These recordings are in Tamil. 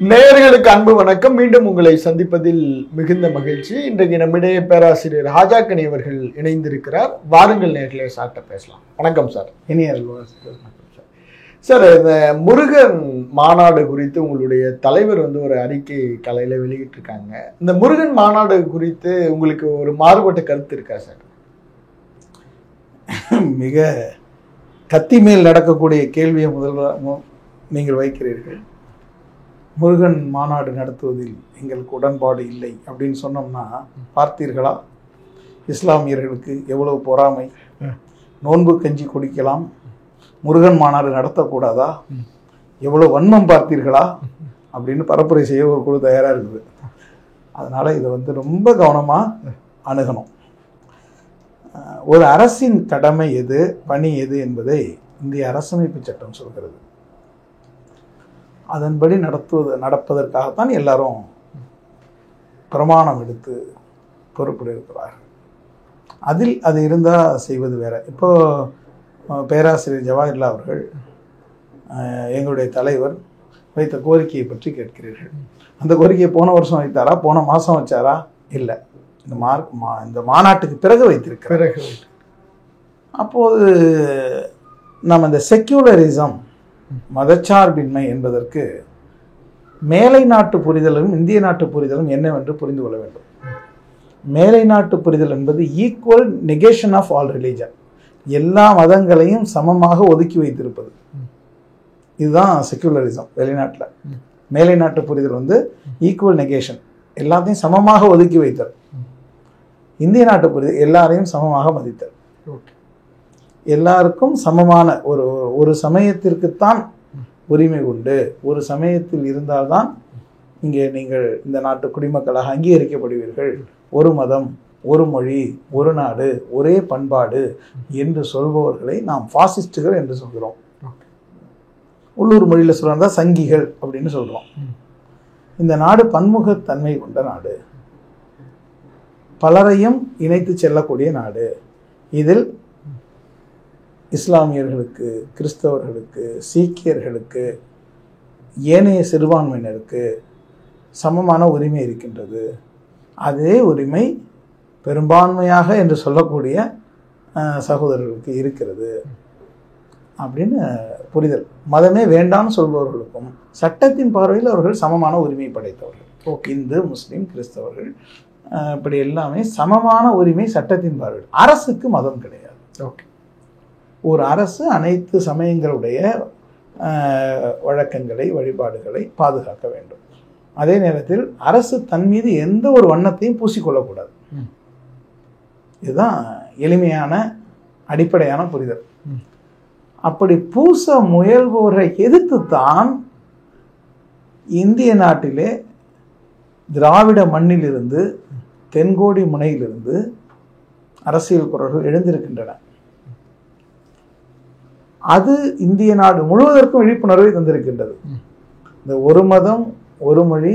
நேயர்களுக்கு அன்பு வணக்கம். மீண்டும் உங்களை சந்திப்பதில் மிகுந்த மகிழ்ச்சி. இன்றைக்கு நம்மிடையே பேராசிரியர் ஹாஜாக்கனி அவர்கள் இணைந்திருக்கிறார். வாருங்கள் நேயர்களே, சார்ட்ட பேசலாம். வணக்கம் சார். இனிய சார், இந்த முருகன் மாநாடு குறித்து உங்களுடைய தலைவர் ஒரு அறிக்கை காலையில வெளியிட்டிருக்காங்க. இந்த முருகன் மாநாடு குறித்து உங்களுக்கு ஒரு மாறுபட்ட கருத்து இருக்கா சார்? மிக கத்தி மேல் நடக்கக்கூடிய கேள்வியை நீங்கள் வைக்கிறீர்கள். முருகன் மாநாடு நடத்துவதில் எங்களுக்கு உடன்பாடு இல்லை அப்படின்னு சொன்னோம்னா, பார்த்தீர்களா இஸ்லாமியர்களுக்கு எவ்வளவு பொறாமை? நோன்பு கஞ்சி குடிக்கலாம், முருகன் மாநாடு நடத்தக்கூடாதா? எவ்வளவு வன்மம் பார்த்தீர்களா அப்படின்னு பரப்புரை செய்ய ஒரு குழு தயாராக இருக்குது. அதனால் இதை ரொம்ப கவனமாக அணுகணும். ஒரு அரசின் கடமை எது, பணி எது என்பதை இந்திய அரசமைப்பு சட்டம் சொல்கிறது. அதன்படி நடப்பதற்காகத்தான் எல்லாரும் பிரமாணம் எடுத்து பொறுப்பெடுக்கிறார்கள். அதில் அது இருந்தால் செய்வது வேற. இப்போ பேராசிரியர் ஜவாஹர்லால் அவர்கள் எங்களுடைய தலைவர் வைத்த கோரிக்கையை பற்றி கேட்கிறீர்கள். அந்த கோரிக்கையை போன வருஷம் வைத்தாரா, போன மாதம் வச்சாரா? இல்லை, இந்த மாநாட்டுக்கு பிறகு வைத்திருக்கிறார். அப்போது நம்ம இந்த செக்யூலரிசம், மதச்சார்பின்மை என்பதற்கு மேலை நாட்டு புரிதலும் இந்திய நாட்டு புரிதலும் என்னவென்று புரிந்து கொள்ள வேண்டும். மேலை நாட்டு புரிதல் என்பது equal negation of all religion, எல்லா மதங்களையும் சமமாக ஒதுக்கி வைத்திருப்பது. இதுதான் செக்யூலரிசம் வெளிநாட்டில். மேலை நாட்டு புரிதல் ஈக்குவல் நெகேஷன், எல்லாத்தையும் சமமாக ஒதுக்கி வைத்தல். இந்திய நாட்டு புரிதல் எல்லாரையும் சமமாக மதித்தல். எல்லாருக்கும் சமமான ஒரு சமயத்திற்குத்தான் உரிமை உண்டு. ஒரு சமயத்தில் இருந்தால்தான் இங்கே நீங்கள் இந்த நாட்டு குடிமக்களாக அங்கீகரிக்கப்படுவீர்கள். ஒரு மதம், ஒரு மொழி, ஒரு நாடு, ஒரே பண்பாடு என்று சொல்பவர்களை நாம் பாசிஸ்டுகள் என்று சொல்கிறோம். உள்ளூர் மொழியில் சொல்றதா சங்கிகள் அப்படின்னு சொல்றோம். இந்த நாடு பன்முகத்தன்மை கொண்ட நாடு, பலரையும் இணைத்து செல்லக்கூடிய நாடு. இதில் இஸ்லாமியர்களுக்கு, கிறிஸ்தவர்களுக்கு, சீக்கியர்களுக்கு, ஏனைய சிறுபான்மையினருக்கு சமமான உரிமை இருக்கின்றது. அதே உரிமை பெரும்பான்மையாக என்று சொல்லக்கூடிய சகோதரர்களுக்கு இருக்கிறது அப்படின்னு புரிதல். மதமே வேண்டாம்னு சொல்பவர்களுக்கும் சட்டத்தின் பார்வையில் அவர்கள் சமமான உரிமை படைத்தவர்கள். இந்து, முஸ்லீம், கிறிஸ்தவர்கள் இப்படி எல்லாமே சமமான உரிமை சட்டத்தின் பார்வையில். அரசுக்கு மதம் கிடையாது. ஒரு அரசு அனைத்து சமயங்களுடைய வழக்கங்களை, வழிபாடுகளை பாதுகாக்க வேண்டும். அதே நேரத்தில் அரசு தன் மீது எந்த ஒரு வண்ணத்தையும் பூசிக்கொள்ளக்கூடாது. இதுதான் எளிமையான அடிப்படையான புரிதல். அப்படி பூச முயல்வோரை எதிர்த்துத்தான் இந்திய நாட்டிலே திராவிட மண்ணிலிருந்து, தென்கோடி முனையிலிருந்து அரசியல் குரல்கள் எழுந்திருக்கின்றன. அது இந்திய நாடு முழுவதற்கும் விழிப்புணர்வை தந்திருக்கின்றது. இந்த ஒரு மதம், ஒரு மொழி,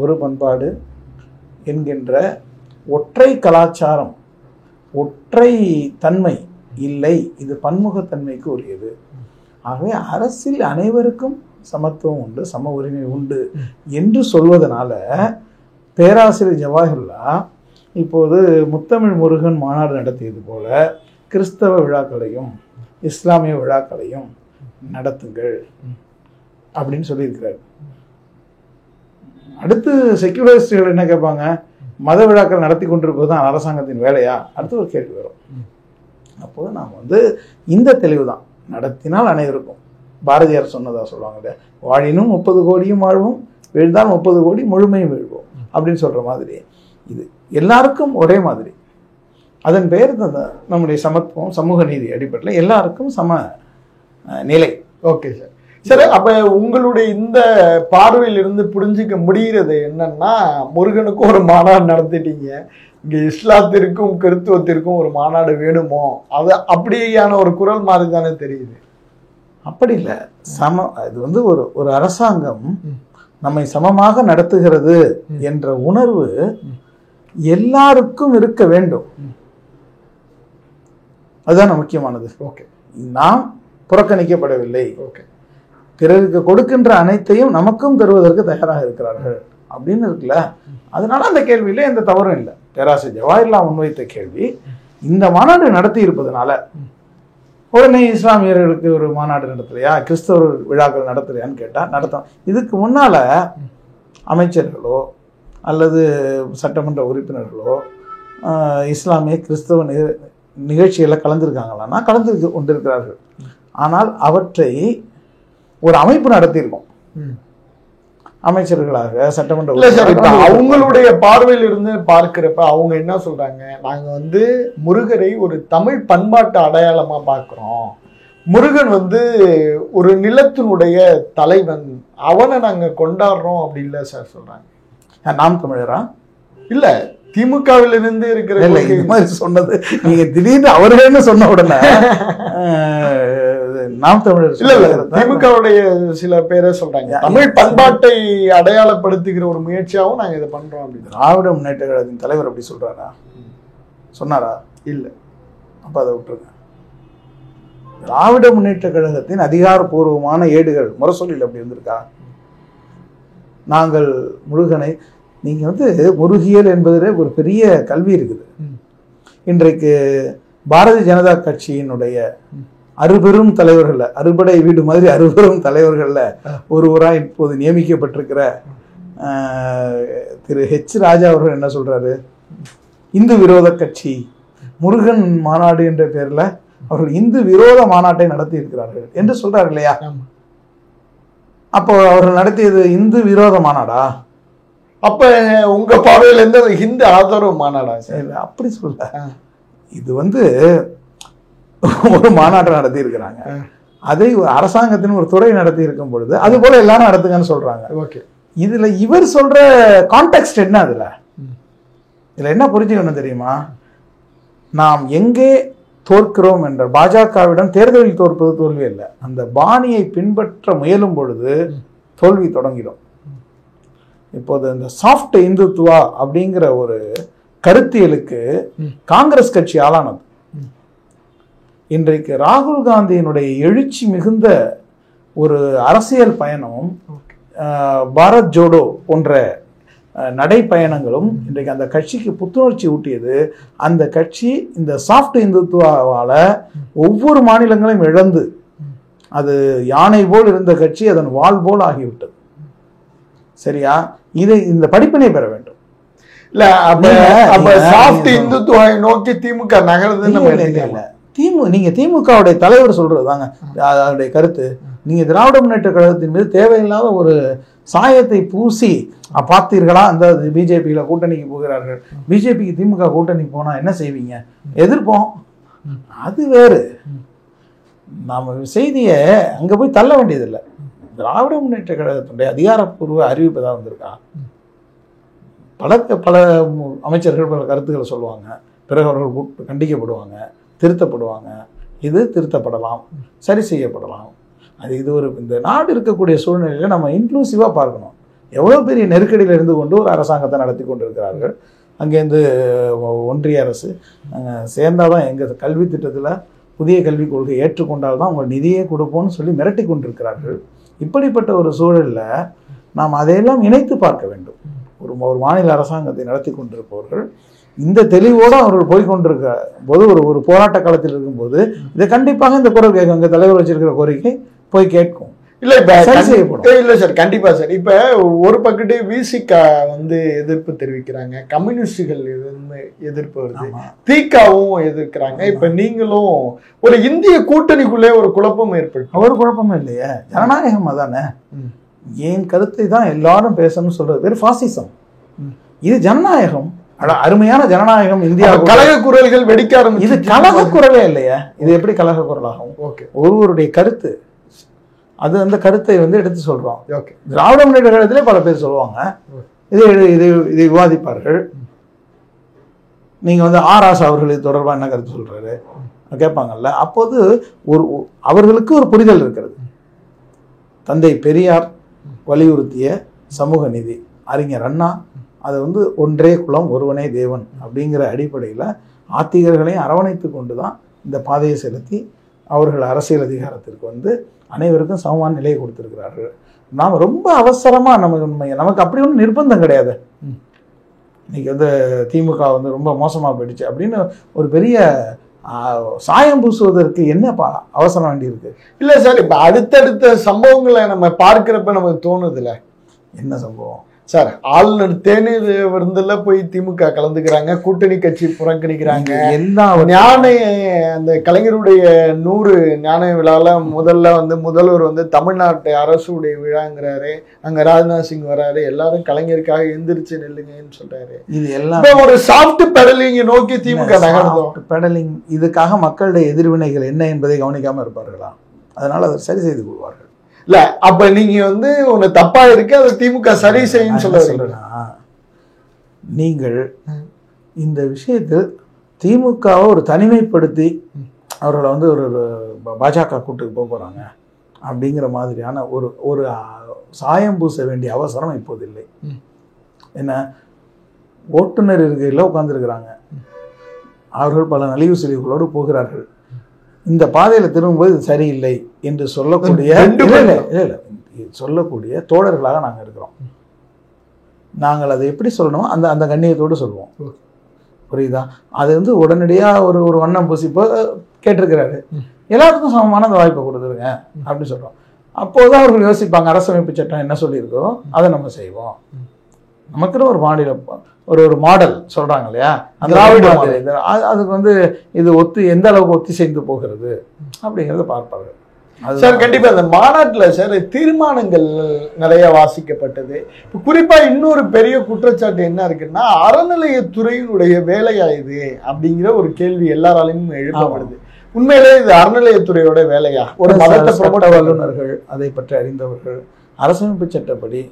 ஒரு பண்பாடு என்கின்ற ஒற்றை கலாச்சாரம், ஒற்றை தன்மை இல்லை. இது பன்முகத்தன்மைக்கு உரியது. ஆகவே அரசில் அனைவருக்கும் சமத்துவம் உண்டு, சம உரிமை உண்டு என்று சொல்வதனால பேராசிரியர் ஜவாஹர்லால் இப்போது முத்தமிழ் முருகன் மாநாடு நடத்தியது போல கிறிஸ்தவ விழாக்களையும் இஸ்லாமிய விழாக்களையும் நடத்துங்கள் அப்படின்னு சொல்லியிருக்கிறார். அடுத்து செக்யூலரிஸ்டுகள் என்ன கேட்பாங்க? மத விழாக்கள் நடத்தி கொண்டிருப்பது தான் அரசாங்கத்தின் வேலையா? அடுத்து ஒரு கேள்வி வரும். அப்போது நாம் இந்த தெளிவு தான், நடத்தினால் அனைவருக்கும். பாரதியார் சொன்னதா சொல்லுவாங்க, வாழினும் 30 கோடியும் வாழ்வோம், வீழ்ந்தால் 30 கோடி முழுமையும் வீழ்வோம் அப்படின்னு சொல்ற மாதிரி இது எல்லாருக்கும் ஒரே மாதிரி. அதன் பெயர் நம்முடைய சமத்துவம், சமூக நீதி அடிப்படையில் எல்லாருக்கும் சம நிலை. Okay sir. சரி, அப்ப உங்களுடைய இந்த பார்வையில் இருந்து புரிஞ்சுக்க முடிகிறது என்னன்னா, முருகனுக்கும் ஒரு மாநாடு நடத்திட்டீங்க, இங்க இஸ்லாத்திற்கும் கிறிஸ்துவத்திற்கும் ஒரு மாநாடு வேணுமோ, அது அப்படியான ஒரு குரல் மாதிரி தானே தெரியுது. அப்படி இல்லை. இது ஒரு அரசாங்கம் நம்மை சமமாக நடத்துகிறது என்ற உணர்வு எல்லாருக்கும் இருக்க வேண்டும். அதுதான் முக்கியமானது. நாம் புறக்கணிக்கப்படவில்லை. பிறருக்கு கொடுக்கின்ற அனைத்தையும் நமக்கும் தருவதற்கு தயாராக இருக்கிறார்கள் அப்படின்னு இருக்குல்ல. அதனால அந்த கேள்வியில எந்த தவறும் இல்லை. பேராசிரியர் ஜவாஹிர்லால் முன்வைத்த கேள்வி, இந்த மாநாடு நடத்தி இருப்பதனால உடனே இஸ்லாமியர்களுக்கு ஒரு மாநாடு நடத்தலையா, கிறிஸ்தவ விழாக்கள் நடத்தலையான்னு கேட்டா நடத்தும். இதுக்கு முன்னால அமைச்சர்களோ அல்லது சட்டமன்ற உறுப்பினர்களோ இஸ்லாமிய கிறிஸ்தவ நிகழ்ச்சிகளில் கலந்துருக்காங்களான்னா கலந்து கொண்டிருக்கிறார்கள். ஆனால் அவற்றை ஒரு அமைப்பு நடத்தியிருக்கோம். அமைச்சர்களாக சட்டமன்ற அவங்களுடைய பார்வையில் இருந்து பார்க்கிறப்ப அவங்க என்ன சொல்றாங்க, நாங்க முருகரை ஒரு தமிழ் பண்பாட்டு அடையாளமா பார்க்கிறோம். முருகன் ஒரு நிலத்தினுடைய தலைவன், அவனை நாங்க கொண்டாடுறோம் அப்படி இல்லை சார் சொல்றாங்க. நாம் தமிழரா இல்ல திமுகவில் இருந்து இருக்கிற இது மாதிரி சொன்னது நீங்க திடீர்னு அவர்களே சொன்ன உடனே நாம் தமிழர் இல்ல திமுகவுடைய சில பேரை சொல்றாங்க தமிழ் பண்பாட்டை அடையாளப்படுத்துகிற ஒரு முயற்சியாகவும் நாங்க இதை பண்றோம் அப்படின்னு. திராவிட முன்னேற்ற கழகத்தின் தலைவர் அப்படி சொல்றாரா? சொன்னாரா? இல்ல. அப்ப அதை விட்டுருங்க. திராவிட முன்னேற்ற கழகத்தின் அதிகாரப்பூர்வமான ஏடுகள் முரசொலியில் அப்படி இருந்திருக்கா? நாங்கள் முருகனை நீங்க முருகியல் என்பதிலே ஒரு பெரிய கல்வி இருக்குது. இன்றைக்கு பாரதிய ஜனதா கட்சியினுடைய அறுபெரும் தலைவர்கள்ல, அறுபடை வீடு மாதிரி அறுபெரும் தலைவர்கள்ல ஒருவராக இப்போது நியமிக்கப்பட்டிருக்கிற திரு ஹெச் ராஜா அவர்கள் என்ன சொல்றாரு, இந்து விரோத கட்சி முருகன் மாநாடு என்ற பெயர்ல அவர்கள் இந்து விரோத மாநாட்டை நடத்தி இருக்கிறார்கள் என்று சொல்றாரு இல்லையா? அப்போ அவர்கள் நடத்தியது இந்து விரோத மாநாடா? அப்ப உங்க பார்வையில இருந்து ஹிந்து ஆதரவு மாநாடா? அப்படி சொல்ல, இது ஒரு மாநாட்டை நடத்தி இருக்கிறாங்க. அதை அரசாங்கத்தின் ஒரு துறை நடத்தி இருக்கும் பொழுது அது போல எல்லாரும் நடத்துங்கன்னு சொல்றாங்க. ஓகே, இதுல இவர் சொல்ற கான்டெக்ஸ்ட் என்ன? இதுல என்ன புரிஞ்சுக்கணும் தெரியுமா? நாம் எங்கே தோற்கிறோம் என்ற பாஜகவிடம் தேர்தலில் தோற்பது தோல்வி அல்ல, அந்த பாணியை பின்பற்ற முயலும் பொழுது தோல்வி தொடங்கிடும். இப்போது இந்த சாஃப்ட் இந்துத்துவா அப்படிங்கிற ஒரு கருத்தியலுக்கு காங்கிரஸ் கட்சி ஆளானது. இன்றைக்கு ராகுல் காந்தியினுடைய எழுச்சி மிகுந்த ஒரு அரசியல் பயணமும் பாரத் ஜோடோ போன்ற நடைப்பயணங்களும் இன்றைக்கு அந்த கட்சிக்கு புத்துணர்ச்சி ஊட்டியது. அந்த கட்சி இந்த சாஃப்ட் இந்துத்துவாவால ஒவ்வொரு மாநிலங்களையும் இழந்து அது யானை போல் இருந்த கட்சி அதன் வால் போல் ஆகிவிட்டது. சரியா? இந்த படிப்பினை பெற வேண்டும். இல்ல அப்ப சாஃப்ட் இந்துத்துவாவை நோக்கி திமுக நகருது. நீங்க திமுகவுடைய தலைவர் சொல்றதுதாங்க அதனுடைய கருத்து. நீங்க திராவிட முன்னேற்ற கழகத்தின் மீது தேவையில்லாத ஒரு சாயத்தை பூசி பார்த்தீர்களா? அந்த பிஜேபியில கூட்டணிக்கு போகிறார்கள். பிஜேபிக்கு திமுக கூட்டணி போனா என்ன செய்வீங்க? எதிர்ப்போம். அது வேறு. நாம செய்திய அங்க போய் தள்ள வேண்டியதில்லை. திராவிட முன்னேற்ற கழகத்தினுடைய அதிகாரப்பூர்வ அறிவிப்பு தான் வந்திருக்கா? பல அமைச்சர்கள் பல கருத்துக்களை சொல்லுவாங்க, பிறகு அவர்கள் கண்டிக்கப்படுவாங்க, திருத்தப்படுவாங்க. இது திருத்தப்படலாம், சரி செய்யப்படலாம். இது இந்த நாடு இருக்கக்கூடிய சூழ்நிலையில நம்ம இன்க்ளூசிவா பார்க்கணும். எவ்வளவு பெரிய நெருக்கடியில் இருந்து கொண்டு ஒரு அரசாங்கத்தை நடத்தி கொண்டிருக்கிறார்கள். அங்கேருந்து ஒன்றிய அரசு சேர்ந்தாதான் எங்க கல்வி திட்டத்தில் புதிய கல்விக் கொள்கை ஏற்றுக்கொண்டால்தான் உங்கள் நிதியே கொடுப்போம்னு சொல்லி மிரட்டி கொண்டிருக்கிறார்கள். இப்படிப்பட்ட ஒரு சூழலில் நாம் அதையெல்லாம் இணைத்து பார்க்க வேண்டும். ஒரு மாநில அரசாங்கத்தை நடத்தி கொண்டிருப்பவர்கள் இந்த தெளிவோடு அவர்கள் போய்கொண்டிருக்க போது ஒரு போராட்ட காலத்தில் இருக்கும்போது இதை கண்டிப்பாக இந்த குரல் கேட்கும். இந்த தலைவர் வச்சிருக்கிற கோரிக்கை போய் கேட்கும். இல்ல இல்ல சார், கண்டிப்பா சார். இப்ப ஒரு பக்கத்து விசிக எதிர்ப்பு தெரிவிக்கிறாங்க, கம்யூனிஸ்டுகள் எதிர்ப்பு வருது, திகாவும் எதிர்க்கிறாங்க. இப்ப நீங்களும் ஒரு இந்திய கூட்டணிக்குள்ளே ஒரு குழப்பம் ஏற்பட்டு. ஒரு குழப்பமும் இல்லையே, ஜனநாயகம் அதானே. என் கருத்தை தான் எல்லாரும் பேசணும்னு சொல்றது பேர் பாசிசம். இது ஜனநாயகம், அருமையான ஜனநாயகம். இந்தியா கலக குரல்கள் வெடிக்க ஆரம்பிச்சு. இது கலக குரலே இல்லையா? இது எப்படி கலக குரலாகும்? ஒருவருடைய கருத்து, அது அந்த கருத்தை எடுத்து சொல்றோம். திராவிட முன்னேற்ற கழகத்திலே பல பேர் சொல்லுவாங்க, இதை விவாதிப்பார்கள். நீங்க ஆராசா அவர்கள் இது தொடர்பாக என்ன கருத்து சொல்றாரு கேட்பாங்கல்ல. அப்போது அவர்களுக்கு ஒரு புரிதல் இருக்கிறது. தந்தை பெரியார் வலியுறுத்திய சமூக நீதி, அறிஞர் அண்ணா அதை ஒன்றே குலம் ஒருவனே தேவன் அப்படிங்கிற அடிப்படையில் ஆத்திகர்களையும் அரவணைத்து கொண்டு தான் இந்த பாதையை செலுத்தி அவர்கள் அரசியல் அதிகாரத்திற்கு அனைவருக்கும் சமமான நிலையை கொடுத்திருக்கிறார்கள். நாம் ரொம்ப அவசரமா நமக்கு அப்படி ஒன்றும் நிர்பந்தம் கிடையாது. இன்னைக்கு வந்து திமுக வந்து ரொம்ப மோசமா போயிடுச்சு அப்படின்னு ஒரு பெரிய சாயம் பூசுவதற்கு என்னப்பா அவசரம் வேண்டி இருக்கு? இல்ல சார், இப்ப அடுத்தடுத்த சம்பவங்களை நம்ம பார்க்கிறப்ப நமக்கு தோணுதுல. என்ன சம்பவம் சார்? ஆளுநர் தேநீர் விருந்துல போய் திமுக கலந்துக்கிறாங்க, கூட்டணி கட்சி புறக்கணிக்கிறாங்க. எல்லா ஞானய அந்த கலைஞருடைய 100 ஞான விழால முதல்வர் வந்து தமிழ்நாட்டு அரசுடைய விழாங்கிறாரு, அங்க ராஜ்நாத் சிங் வராரு, எல்லாரும் கலைஞருக்காக எந்திரிச்சு நெல்லுங்கன்னு சொல்றாரு. இது எல்லாம் ஒரு சாஃப்ட் பெடலிங் நோக்கி திமுக நகர்ந்தோம். பெடலிங். இதுக்காக மக்களுடைய எதிர்வினைகள் என்ன என்பதை கவனிக்காம இருப்பார்களா? அதனால அதை சரி செய்து கொள்வார்கள். இல்ல, அப்ப நீங்க வந்து ஒண்ணு தப்பா இருக்கு, அதை திமுக சரி செய்யும் சொல்றேன்னா, நீங்கள் இந்த விஷயத்தில் திமுகவை ஒரு தனிமைப்படுத்தி அவர்களை வந்து ஒரு பாஜக கூட்டுக்கு போக போறாங்க அப்படிங்கிற மாதிரியான ஒரு சாயம் பூச வேண்டிய அவசரம் இப்போது இல்லை. என்ன, ஓட்டுநர் இருக்கையில் உட்கார்ந்துருக்கிறாங்க, அவர்கள் பல நலிவு செலவுகளோடு போகிறார்கள். இந்த பாதையில் திரும்பும்போது இது சரியில்லை என்று சொல்லக்கூடிய சொல்லக்கூடிய தோழர்களாக நாங்கள் இருக்கிறோம். நாங்கள் அதை எப்படி சொல்லணுமோ அந்த கண்ணியத்தோடு சொல்லுவோம். புரியுதா? அது வந்து உடனடியாக ஒரு வண்ணம் பூசி கேட்டிருக்கிறாரு, எல்லாத்துக்கும் சமமான அந்த வாய்ப்பை கொடுத்துருங்க அப்படின்னு சொல்கிறோம். அப்போதான் அவர்கள் யோசிப்பாங்க, அரசமைப்பு சட்டம் என்ன சொல்லியிருக்கிறோம் அதை நம்ம செய்வோம். நமக்குன்னு ஒரு ஒரு மாடல் சொல்றாங்க இல்லையா, அந்த திராவிட மாடல், அதுக்கு வந்து இது எந்த அளவுக்கு ஒத்திசைந்து போகிறது அப்படிங்கிறத பார்ப்பாங்க. சார் கண்டிப்பா அந்த மாநாட்டுல சார் தீர்மானங்கள் நிறைய வாசிக்கப்பட்டது. குறிப்பா இன்னொரு பெரிய குற்றச்சாட்டு என்ன இருக்குன்னா, அறநிலையத்துறையினுடைய வேலையா இது அப்படிங்கிற ஒரு கேள்வி எல்லாராலையும் எழுப்பப்படுது. உண்மையிலே இது அறநிலையத்துறையோட வேலையா? ஒரு சட்ட வல்லுநர்கள், அதை பற்றி அறிந்தவர்கள், அரசமைப்பு சட்டப்படி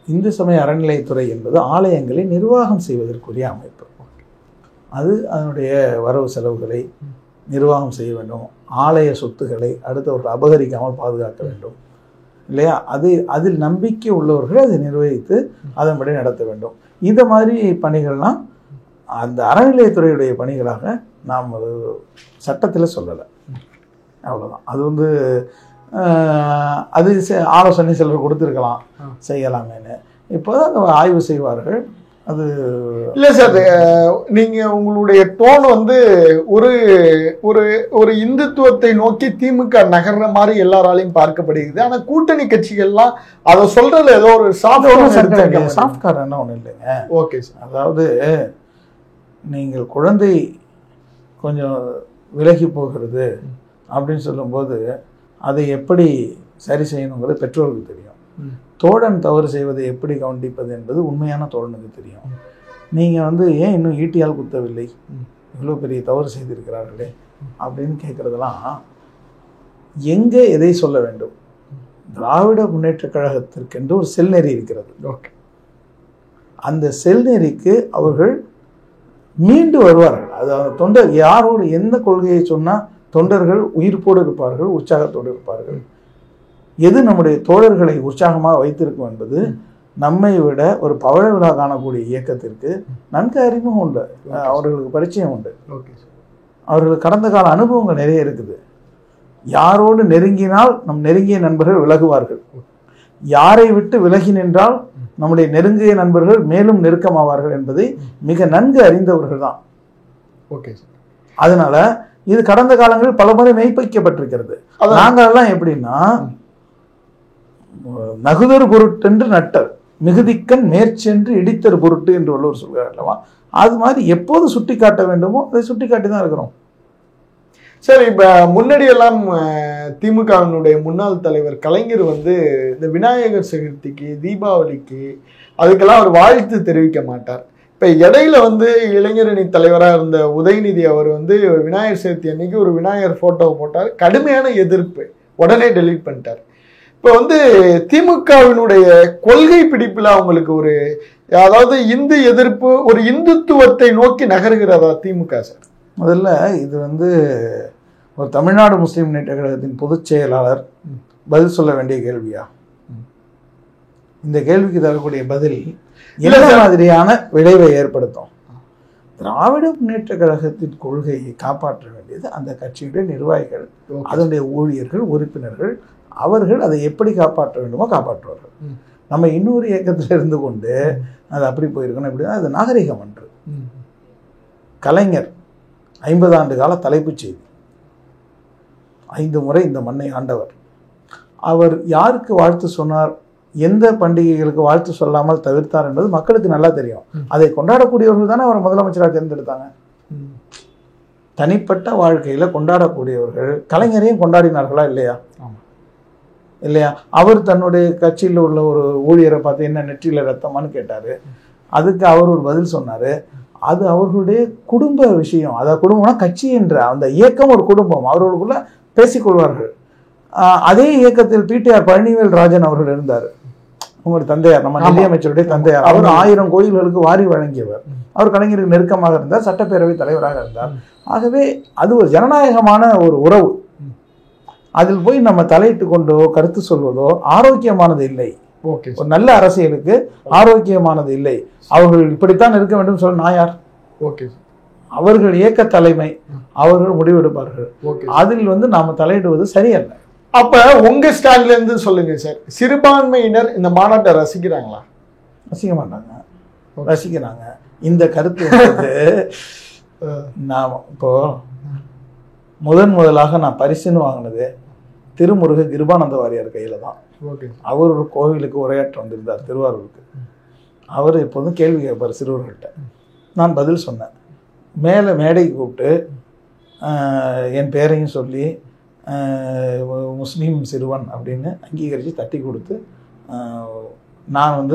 இந்து சமய அறநிலையத்துறை என்பது ஆலயங்களை நிர்வாகம் செய்வதற்குரிய அமைப்பு. அது அதனுடைய வரவு செலவுகளை நிர்வாகம் செய்ய வேண்டும், ஆலய சொத்துக்களை அடுத்தவர்கள் அபகரிக்காமல் பாதுகாக்க வேண்டும் இல்லையா? அதில் நம்பிக்கை உள்ளவர்கள் அதை நிர்வகித்து அதன்படி நடத்த வேண்டும். இந்த மாதிரி பணிகள்லாம் அந்த அறநிலையத்துறையுடைய பணிகளாக நாம் சட்டத்தில் சொல்லலை. அவ்வளோதான். அது வந்து அது ஆலோசனை சிலர் கொடுத்துருக்கலாம், செய்யலாமேன்னு. இப்போதான் ஆய்வு செய்வார்கள். அது இல்லை சார், நீங்க உங்களுடைய டோன் வந்து ஒரு ஒரு ஒரு இந்துத்துவத்தை நோக்கி திமுக நகர்ற மாதிரி எல்லாராலையும் பார்க்கப்படுகிறது. ஆனா கூட்டணி கட்சிகள்லாம் அதை சொல்றதுல ஏதோ ஒரு சாஃப்ட் கார்டு என்ன ஒன்றும் இல்லைங்க. Okay sir. அதாவது நீங்கள் குழந்தை கொஞ்சம் விலகி போகிறது அப்படின்னு சொல்லும்போது அதை எப்படி சரி செய்யணுங்கிறது பெற்றோருக்கு தெரியும். தோழன் தவறு செய்வதை எப்படி கவனிப்பது என்பது உண்மையான தோழனுக்கு தெரியும். நீங்கள் வந்து ஏன் இன்னும் ஈட்டியால் குத்தவில்லை, இவ்வளோ பெரிய தவறு செய்திருக்கிறார்களே அப்படின்னு கேட்குறதெல்லாம் எங்கே எதை சொல்ல வேண்டும்? திராவிட முன்னேற்ற கழகத்திற்கென்று ஒரு செல்நெறி இருக்கிறது. ஓகே, அந்த செல்நெறிக்கு அவர்கள் மீண்டு வருவார்கள். அது தொண்டர் யாரோடு எந்த கொள்கையை சொன்னால் தொண்டர்கள் உயிர்ப்போடு இருப்பார்கள், உற்சாகத்தோடு இருப்பார்கள். எது நம்முடைய தோழர்களை உற்சாகமாக வைத்திருக்கும் என்பது நம்மை விட ஒரு பவழ விழா காணக்கூடிய இயக்கத்திற்கு நன்கு அறிமுகம் உண்டு, அவர்களுக்கு பரிச்சயம் உண்டு, அவர்களுக்கு கடந்த கால அனுபவங்கள் நிறைய இருக்குது. யாரோடு நெருங்கினால் நம் நெருங்கிய நண்பர்கள் விலகுவார்கள், யாரை விட்டு விலகி நின்றால் நம்முடைய நெருங்கிய நண்பர்கள் மேலும் நெருக்கமாவார்கள் என்பதை மிக நன்கு அறிந்தவர்கள் தான். ஓகே, அதனால இது கடந்த காலங்களில் பல முறை மெய்ப்பிக்கப்பட்டிருக்கிறது. நாங்கள்லாம் எப்படின்னா, நகுதர் பொருட்டென்று நட்டர் மிகுதிக்கண் மேற்சென்று இடித்தர் பொருட்டு என்று வள்ளுவர் சொல்கிறார் அல்லவா? அது மாதிரி எப்போது சுட்டி காட்ட வேண்டுமோ அதை சுட்டி காட்டி தான் இருக்கிறோம். சரி, இப்போ முன்னாடியெல்லாம் திமுகவினுடைய முன்னாள் தலைவர் கலைஞர் வந்து இந்த விநாயகர் சதுர்த்திக்கு, தீபாவளிக்கு அதுக்கெல்லாம் அவர் வாழ்த்து தெரிவிக்க மாட்டார். இப்போ இடையில வந்து இளைஞரணி தலைவராக இருந்த உதயநிதி அவர் வந்து விநாயகர் சதுர்த்தி அன்னைக்கு ஒரு விநாயகர் ஃபோட்டோவை போட்டார், கடுமையான எதிர்ப்பு, உடனே டெலீட் பண்ணிட்டார். இப்போ வந்து திமுகவினுடைய கொள்கை பிடிப்பில் அவங்களுக்கு ஒரு, அதாவது இந்து எதிர்ப்பு, ஒரு இந்துத்துவத்தை நோக்கி நகர்கிறதா திமுக சார்? முதல்ல இது வந்து ஒரு தமிழ்நாடு முஸ்லீம் முன்னேற்ற கழகத்தின் பொதுச் செயலாளர் பதில் சொல்ல வேண்டிய கேள்வியா? இந்த கேள்விக்கு தரக்கூடிய பதில் என்ன மாதிரியான விளைவை ஏற்படுத்தும்? திராவிட முன்னேற்ற கழகத்தின் கொள்கையை காப்பாற்ற வேண்டியது அந்த கட்சியுடைய நிர்வாகிகள், அதனுடைய ஊழியர்கள், உறுப்பினர்கள். அவர்கள் அதை எப்படி காப்பாற்ற வேண்டுமோ காப்பாற்றுவார்கள். நம்ம இன்னொரு இயக்கத்தில் இருந்து கொண்டு அது அப்படி போயிருக்கணும் எப்படின்னா அது நாகரிகம் அன்று. கலைஞர் 50 ஆண்டு கால தலைப்புச் செய்தி, 5 முறை இந்த மண்ணை ஆண்டவர். அவர் யாருக்கு வாழ்த்து சொன்னார், எந்த பண்டிகைகளுக்கு வாழ்த்து சொல்லாமல் தவிர்த்தார் என்பது மக்களுக்கு நல்லா தெரியும். அதை கொண்டாடக்கூடியவர்கள் தானே அவர் முதலமைச்சராக தேர்ந்தெடுத்தாங்க. தனிப்பட்ட வாழ்க்கையில கொண்டாடக்கூடியவர்கள் கலைஞரையும் கொண்டாடினார்களா இல்லையா? இல்லையா? அவர் தன்னுடைய கட்சியில் உள்ள ஒரு ஊழியரை பார்த்து என்ன நெற்றியில ரத்தமானு கேட்டாரு. அதுக்கு அவர் ஒரு பதில் சொன்னாரு. அது அவர்களுடைய குடும்ப விஷயம். அதாவது குடும்பம்னா கட்சி என்ற அந்த இயக்கம் ஒரு குடும்பம், அவர்களுக்குள்ள பேசிக்கொள்வார்கள். அதே இயக்கத்தில் பிடிஆர் பழனிவேல் ராஜன் அவர்கள் இருந்தார், உங்களுடைய தந்தையார், நம்ம நிதியமைச்சருடைய தந்தையார். அவர் 1000 கோயில்களுக்கு வாரி வழங்கியவர். அவர் கலைஞருக்கு நெருக்கமாக இருந்தார், சட்டப்பேரவை தலைவராக இருந்தார். ஆகவே அது ஒரு ஜனநாயகமான ஒரு உறவு. அதில் போய் நம்ம தலையிட்டு கொண்டோ கருத்து சொல்வதோ ஆரோக்கியமானது இல்லை. ஒரு நல்ல அரசியலுக்கு ஆரோக்கியமானது இல்லை. அவர்கள் இப்படித்தான் இருக்க வேண்டும் சொல்ல நான் யார்? அவர்கள் இயக்க தலைமை, அவர்கள் முடிவெடுப்பார்கள். அதில் நாம தலையிடுவது சரியல்ல. அப்ப உங்க ஸ்டாண்ட்ல இருந்து சொல்லுங்க சார், சிறுபான்மையினர் இந்த மாநாட்டை ரசிக்கிறாங்களா? ரசிக்க மாட்டாங்க, ரசிக்கிறாங்க. இந்த கருத்து நான் இப்போ முதலாக நான் பரிசுன்னு வாங்கினது திருமுருக கிருபானந்த வாரியார் கையில தான். அவர் ஒரு கோவிலுக்கு உரையாற்ற வந்திருந்தார் திருவாரூருக்கு. அவர் எப்போதும் கேள்வி கேட்பார் சிறுவர்கள்ட்ட. நான் பதில் சொன்னேன். மேலே மேடைக்கு கூப்பிட்டு என் பேரையும் சொல்லி முஸ்லீம் சிறுவன் அப்படின்னு அங்கீகரித்து தட்டி கொடுத்து நான்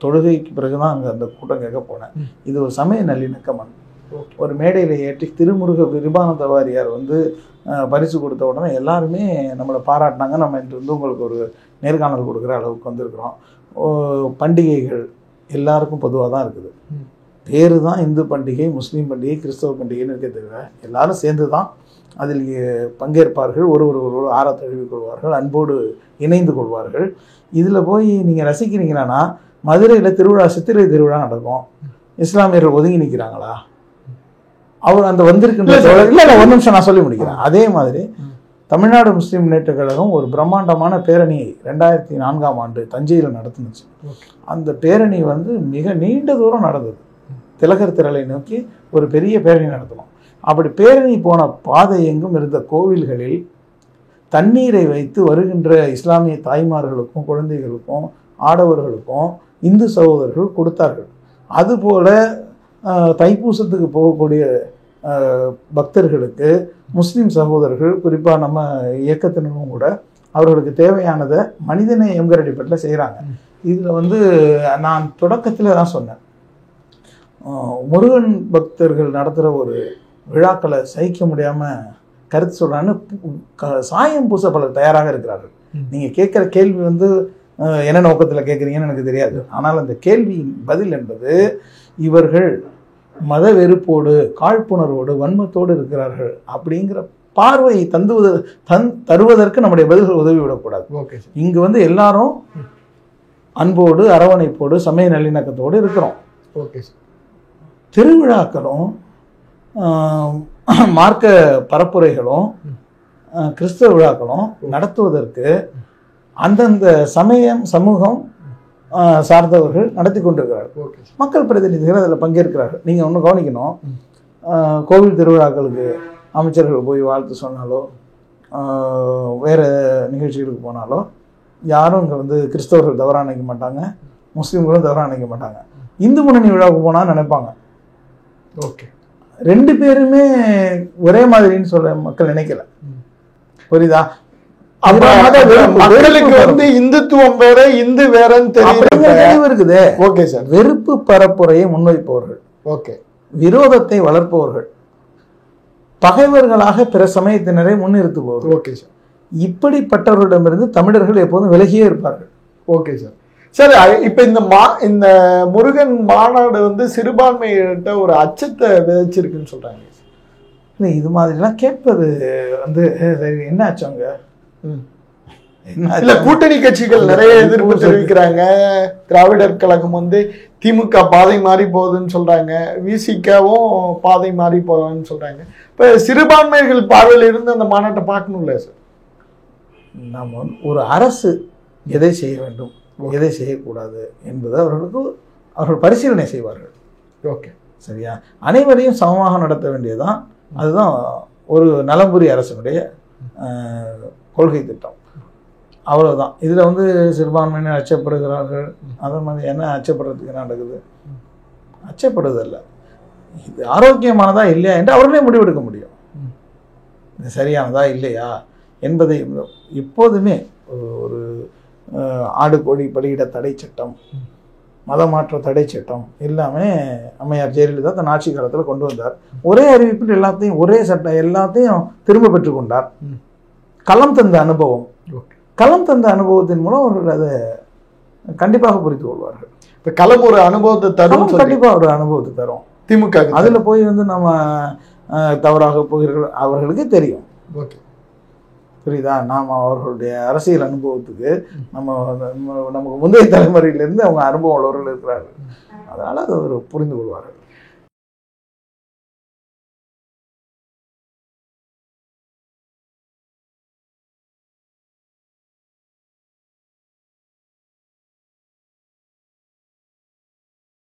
தொழுகைக்கு பிறகுதான் அங்கே அந்த கூட்டம் கேட்க போனேன். இது ஒரு சமய நல்லிணக்கமன். ஒரு மேடையில் ஏற்றி திருமுருக கிருபானந்த வாரியார் பரிசு கொடுத்த உடனே எல்லாருமே நம்மளை பாராட்டினாங்க. நம்ம இன்று உங்களுக்கு ஒரு நேர்காணல் கொடுக்குற அளவுக்கு வந்திருக்கிறோம். பண்டிகைகள் எல்லாருக்கும் பொதுவாக தான் இருக்குது. பேரு தான் இந்து பண்டிகை, முஸ்லீம் பண்டிகை, கிறிஸ்தவ பண்டிகைன்னு இருக்க தவிர எல்லாரும் சேர்ந்து தான் அதில் பங்கேற்பார்கள். ஒருவர் ஆற தழுவிக் கொள்வார்கள், அன்போடு இணைந்து கொள்வார்கள். இதில் போய் நீங்கள் ரசிக்கிறீங்கன்னா மதுரையில் திருவிழா, சித்திரை திருவிழா நடக்கும். இஸ்லாமியர்கள் ஒதுங்கி நிற்கிறாங்களா? அவர் அந்த வந்திருக்கின்ற இல்லை, ஒரு நிமிஷம் நான் சொல்லி முடிக்கிறேன். அதே மாதிரி தமிழ்நாடு முஸ்லீம் முன்னேற்ற கழகம் ஒரு பிரம்மாண்டமான பேரணியை 2004ஆம் ஆண்டு தஞ்சையில் நடத்துனுச்சு. அந்த பேரணி மிக நீண்ட தூரம் நடந்தது. திலகர் திரளை நோக்கி ஒரு பெரிய பேரணி நடத்தணும். அப்படி பேரணி போன பாதை எங்கும் இருந்த கோவில்களில் தண்ணீரை வைத்து வருகின்ற இஸ்லாமிய தாய்மார்களுக்கும் குழந்தைகளுக்கும் ஆடவர்களுக்கும் இந்து சகோதரர்கள் கொடுத்தார்கள். அதுபோல தைப்பூசத்துக்கு போகக்கூடிய பக்தர்களுக்கு முஸ்லீம் சகோதரர்கள், குறிப்பாக நம்ம இயக்கத்தினரும் கூட அவர்களுக்கு தேவையானதை மனிதநேயங்கிற அடிப்படையில் செய்கிறாங்க. இதில் நான் தொடக்கத்தில் தான் சொன்னேன், முருகன் பக்தர்கள் நடத்துகிற ஒரு விழாக்களை சகிக்க முடியாமல் கருத்து சொல்கிறான்னு சாயம் பூச பலர் தயாராக இருக்கிறார்கள். நீங்கள் கேட்குற கேள்வி என்ன நோக்கத்தில் கேட்குறீங்கன்னு எனக்கு தெரியாது. ஆனால் அந்த கேள்வியின் பதில் என்பது இவர்கள் மத வெறுப்போடு, காழ்ப்புணர்வோடு, வன்மத்தோடு இருக்கிறார்கள் அப்படிங்கிற பார்வையை தருவதற்கு நம்முடைய பதில்கள் உதவிவிடக்கூடாது. இங்கு எல்லாரும் அன்போடு, அரவணைப்போடு, சமய நல்லிணக்கத்தோடு இருக்கிறோம். திருவிழாக்களும் மார்க்க பரப்புரைகளும் கிறிஸ்தவ விழாக்களும் நடத்துவதற்கு அந்தந்த சமயம் சமூகம் சார்ந்தவர்கள் நடத்தி கொண்டிருக்கிறார்கள். மக்கள் பிரதிநிதிகள் அதில் பங்கேற்கிறார்கள். நீங்கள் ஒன்று கவனிக்கணும், கோவில் திருவிழாக்களுக்கு அமைச்சர்கள் போய் வாழ்த்து சொன்னாலோ வேறு நிகழ்ச்சிகளுக்கு போனாலோ யாரும் இங்கே கிறிஸ்தவர்கள் தவறாக நினைக்க மாட்டாங்க, முஸ்லீம்களும் தவறாக நினைக்க மாட்டாங்க. இந்து முன்னணி விழாவுக்கு போனால் நினைப்பாங்க. ரெண்டு பேருமே ஒரே மாதிரின்னு சொல்ல மக்கள் நினைக்கல. புரியுதா? மக்களுக்கு இந்துத்துவம் வேற, இந்து வேறன்னு தெளிவு இருக்குது. Okay sir. வெறுப்பு பரப்புரையை முன்வைப்பவர்கள், விரோதத்தை வளர்ப்பவர்கள், பகைவர்களாக பிற சமயத்தினரை முன்னிறுத்துபவர்கள். Okay sir. இப்படிப்பட்டவர்களிடமிருந்து தமிழர்கள் எப்போதும் விலகியே இருப்பார்கள். Okay sir. சரி, இப்ப இந்த முருகன் மாநாடு சிறுபான்மையிட்ட ஒரு அச்சத்தை விதைச்சிருக்குன்னு சொல்றாங்க. இல்லை, இது மாதிரிலாம் கேட்பது சரி என்ன அச்சங்க? இல்ல கூட்டணி கட்சிகள் நிறைய எதிர்ப்பு தெரிவிக்கிறாங்க. திராவிடர் கழகம் வந்து திமுக பாதை மாறி போகுதுன்னு சொல்றாங்க, விசிகாவும் பாதை மாறி போகுதுன்னு சொல்றாங்க. இப்ப சிறுபான்மைகள் பார்வையில் இருந்து அந்த மாநாட்டை பார்க்கணும்ல சார்? நம்ம ஒரு அரசு எதை செய்ய வேண்டும், எதை செய்யக்கூடாது என்பதை அவர்கள் பரிசீலனை செய்வார்கள். ஓகே, சரியா? அனைவரையும் சமமாக நடத்த வேண்டியதுதான். அதுதான் ஒரு நலம்புரி அரசனுடைய கொள்கை திட்டம். அவ்வளவுதான். இதுல வந்து சிறுபான்மையினர் அச்சப்படுகிறார்கள், அதே மாதிரி என்ன அச்சப்படுறதுக்கு என்ன நடக்குது? அச்சப்படுவதில்லை. இது ஆரோக்கியமானதா இல்லையா என்று அவர்களே முடிவெடுக்க முடியும். இது சரியானதா இல்லையா என்பதை எப்போதுமே ஒரு ஆடு கோழி பலியிட தடை சட்டம், மதமாற்ற தடை சட்டம் எல்லாமே அம்மையார் ஜெயலலிதா தன் ஆட்சி காலத்தில் கொண்டு வந்தார். ஒரே அறிவிப்பில் எல்லாத்தையும், ஒரே சட்டம் எல்லாத்தையும் திரும்ப பெற்றுக்கொண்டார். களம் தந்த அனுபவம், களம் தந்த அனுபவத்தின் மூலம் அவர்கள் அதை கண்டிப்பாக புரிந்து கொள்வார்கள். இப்போ களம் ஒரு அனுபவத்தை தரும், கண்டிப்பாக ஒரு அனுபவத்தை தரும் திமுக. அதில் போய் வந்து நம்ம தவறாக போகிறீர்கள் அவர்களுக்கே தெரியும். ஓகே, புரியுதா? நாம் அவர்களுடைய அரசியல் அனுபவத்துக்கு நமக்கு முந்தைய தலைமுறையிலிருந்து அவங்க அனுபவம் உள்ளவர்கள் இருக்கிறார்கள். அதனால் அதை புரிந்து கொள்வார்கள்.